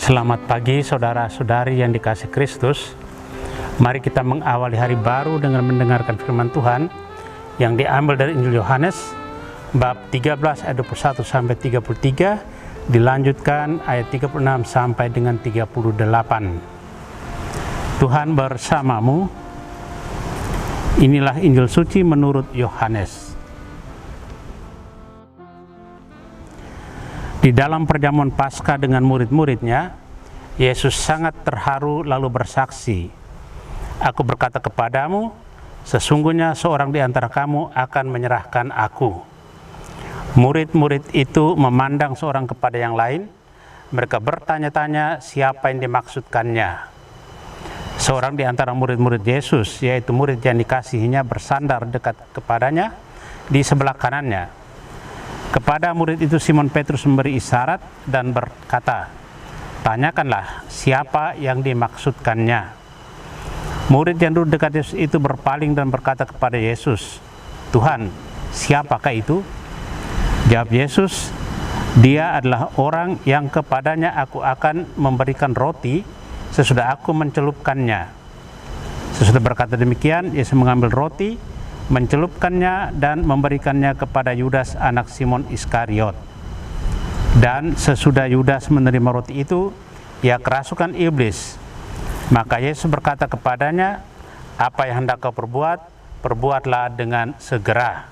Selamat pagi saudara-saudari yang dikasihi Kristus. Mari kita mengawali hari baru dengan mendengarkan firman Tuhan yang diambil dari Injil Yohanes bab 13 ayat 21 sampai 33, dilanjutkan ayat 36 sampai dengan 38. Tuhan bersamamu. Inilah Injil suci menurut Yohanes. Di dalam perjamuan Paskah dengan murid-muridnya, Yesus sangat terharu lalu bersaksi, "Aku berkata kepadamu, sesungguhnya seorang di antara kamu akan menyerahkan aku." Murid-murid itu memandang seorang kepada yang lain. Mereka bertanya-tanya siapa yang dimaksudkannya. Seorang di antara murid-murid Yesus, yaitu murid yang dikasihinya, bersandar dekat kepadanya di sebelah kanannya. Kepada murid itu Simon Petrus memberi isyarat dan berkata, "Tanyakanlah siapa yang dimaksudkannya." Murid yang duduk dekat Yesus itu berpaling dan berkata kepada Yesus, "Tuhan, siapakah itu?" Jawab Yesus, "Dia adalah orang yang kepadanya aku akan memberikan roti sesudah aku mencelupkannya." Sesudah berkata demikian, Yesus mengambil roti, mencelupkannya dan memberikannya kepada Yudas anak Simon Iskariot. Dan sesudah Yudas menerima roti itu, ia kerasukan iblis. Maka Yesus berkata kepadanya, "Apa yang hendak kau perbuat, perbuatlah dengan segera."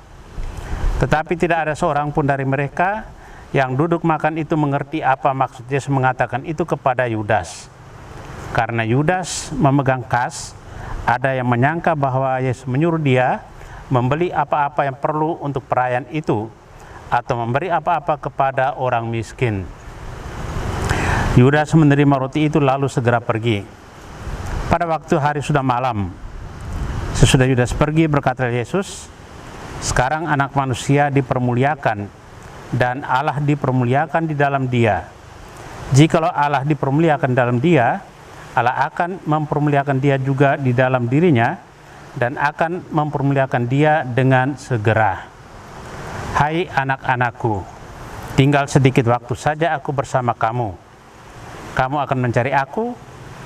Tetapi tidak ada seorang pun dari mereka yang duduk makan itu mengerti apa maksud Yesus mengatakan itu kepada Yudas. Karena Yudas memegang kas, ada yang menyangka bahwa Yesus menyuruh dia membeli apa-apa yang perlu untuk perayaan itu, atau memberi apa-apa kepada orang miskin. Yudas menerima roti itu lalu segera pergi. Pada waktu hari sudah malam, sesudah Yudas pergi, berkata Yesus, "Sekarang anak manusia dipermuliakan, dan Allah dipermuliakan di dalam dia. Jikalau Allah dipermuliakan dalam dia, Allah akan mempermuliakan dia juga di dalam dirinya, dan akan mempermuliakan dia dengan segera. Hai anak-anakku, tinggal sedikit waktu saja aku bersama kamu. Kamu akan mencari aku,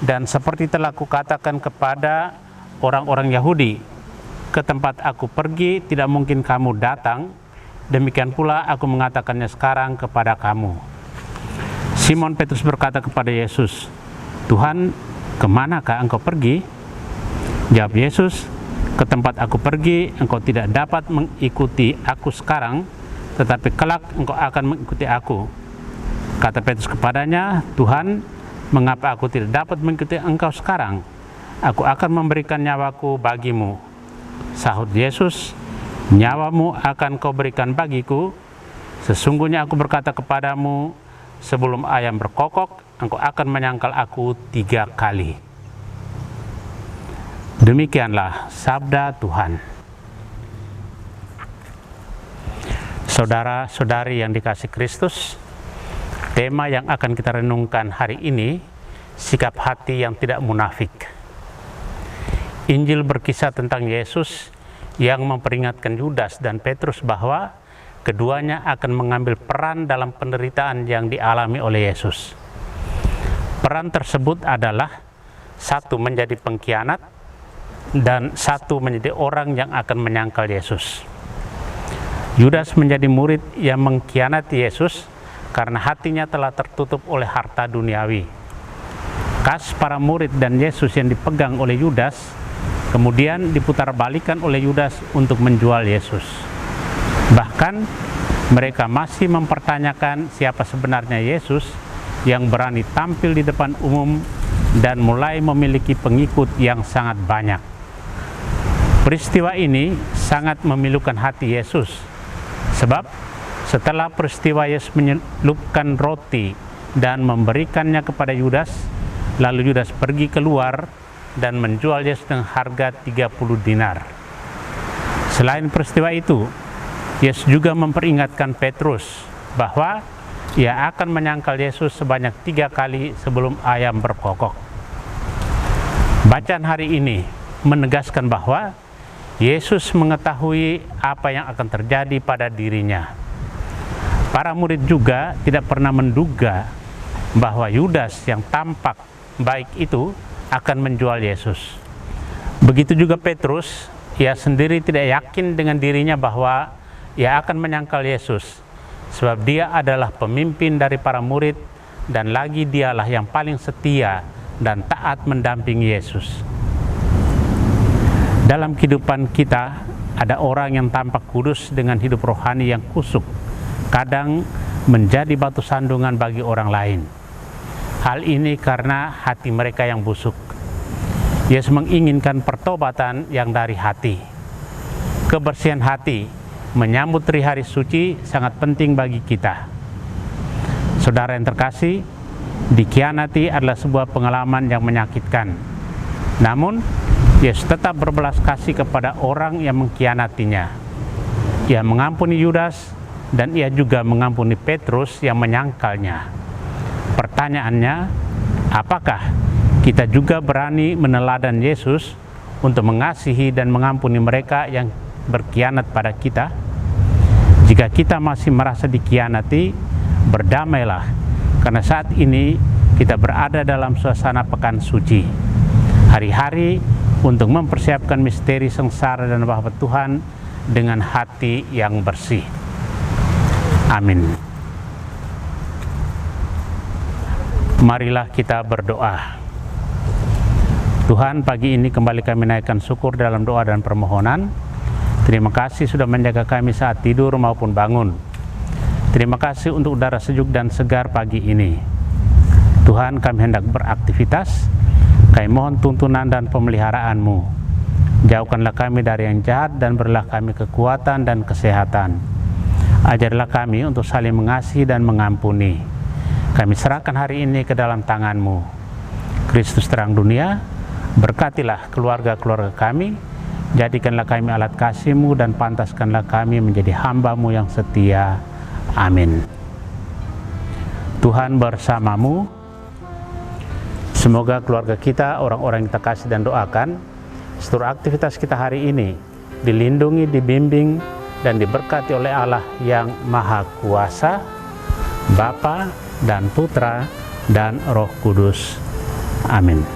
dan seperti telah kukatakan kepada orang-orang Yahudi, ke tempat aku pergi tidak mungkin kamu datang, demikian pula aku mengatakannya sekarang kepada kamu." Simon Petrus berkata kepada Yesus, "Tuhan, kemanakah engkau pergi?" Jawab Yesus, "Ke tempat aku pergi, engkau tidak dapat mengikuti aku sekarang, tetapi kelak engkau akan mengikuti aku." Kata Petrus kepadanya, "Tuhan, mengapa aku tidak dapat mengikuti engkau sekarang? Aku akan memberikan nyawaku bagimu." Sahut Yesus, "Nyawamu akan kau berikan bagiku. Sesungguhnya aku berkata kepadamu, sebelum ayam berkokok, engkau akan menyangkal aku 3 kali. Demikianlah sabda Tuhan. Saudara-saudari yang dikasihi Kristus, tema yang akan kita renungkan hari ini, sikap hati yang tidak munafik. Injil berkisah tentang Yesus yang memperingatkan Yudas dan Petrus bahwa keduanya akan mengambil peran dalam penderitaan yang dialami oleh Yesus. Peran tersebut adalah satu, menjadi pengkhianat, dan satu, menjadi orang yang akan menyangkal Yesus. Yudas menjadi murid yang mengkhianati Yesus karena hatinya telah tertutup oleh harta duniawi. Kas para murid dan Yesus yang dipegang oleh Yudas kemudian diputarbalikan oleh Yudas untuk menjual Yesus. Bahkan mereka masih mempertanyakan siapa sebenarnya Yesus yang berani tampil di depan umum dan mulai memiliki pengikut yang sangat banyak. Peristiwa ini sangat memilukan hati Yesus, sebab setelah peristiwa Yesus menyelupkan roti dan memberikannya kepada Yudas, lalu Yudas pergi keluar dan menjual Yesus dengan harga 30 dinar. Selain peristiwa itu, Yesus juga memperingatkan Petrus bahwa ia akan menyangkal Yesus sebanyak 3 kali sebelum ayam berkokok. Bacaan hari ini menegaskan bahwa Yesus mengetahui apa yang akan terjadi pada dirinya. Para murid juga tidak pernah menduga bahwa Yudas yang tampak baik itu akan menjual Yesus. Begitu juga Petrus, ia sendiri tidak yakin dengan dirinya bahwa ia akan menyangkal Yesus, sebab dia adalah pemimpin dari para murid dan lagi dialah yang paling setia dan taat mendampingi Yesus. Dalam kehidupan kita ada orang yang tampak kudus dengan hidup rohani yang kusuk, kadang menjadi batu sandungan bagi orang lain. Hal ini karena hati mereka yang busuk. Yesus menginginkan pertobatan yang dari hati. Kebersihan hati menyambut hari suci sangat penting bagi kita. Saudara yang terkasih, dikhianati adalah sebuah pengalaman yang menyakitkan. Namun, Yesus tetap berbelas kasih kepada orang yang mengkhianatinya. Ia mengampuni Yudas dan ia juga mengampuni Petrus yang menyangkalnya. Pertanyaannya, apakah kita juga berani meneladan Yesus untuk mengasihi dan mengampuni mereka yang berkhianat pada kita? Jika kita masih merasa dikhianati, berdamailah, karena saat ini kita berada dalam suasana pekan suci. Hari-hari untuk mempersiapkan misteri sengsara dan wafat Tuhan dengan hati yang bersih. Amin. Marilah kita berdoa. Tuhan, pagi ini kembali kami naikkan syukur dalam doa dan permohonan. Terima kasih sudah menjaga kami saat tidur maupun bangun. Terima kasih untuk udara sejuk dan segar pagi ini. Tuhan, kami hendak beraktivitas. Kami mohon tuntunan dan pemeliharaan-Mu. Jauhkanlah kami dari yang jahat dan berilah kami kekuatan dan kesehatan. Ajarlah kami untuk saling mengasihi dan mengampuni. Kami serahkan hari ini ke dalam tangan-Mu. Kristus terang dunia, berkatilah keluarga-keluarga kami, jadikanlah kami alat kasih-Mu dan pantaskanlah kami menjadi hamba-Mu yang setia. Amin. Tuhan bersamamu. Semoga keluarga kita, orang-orang yang kita kasih dan doakan, seluruh aktivitas kita hari ini dilindungi, dibimbing, dan diberkati oleh Allah yang Maha Kuasa, Bapa dan Putra dan Roh Kudus. Amin.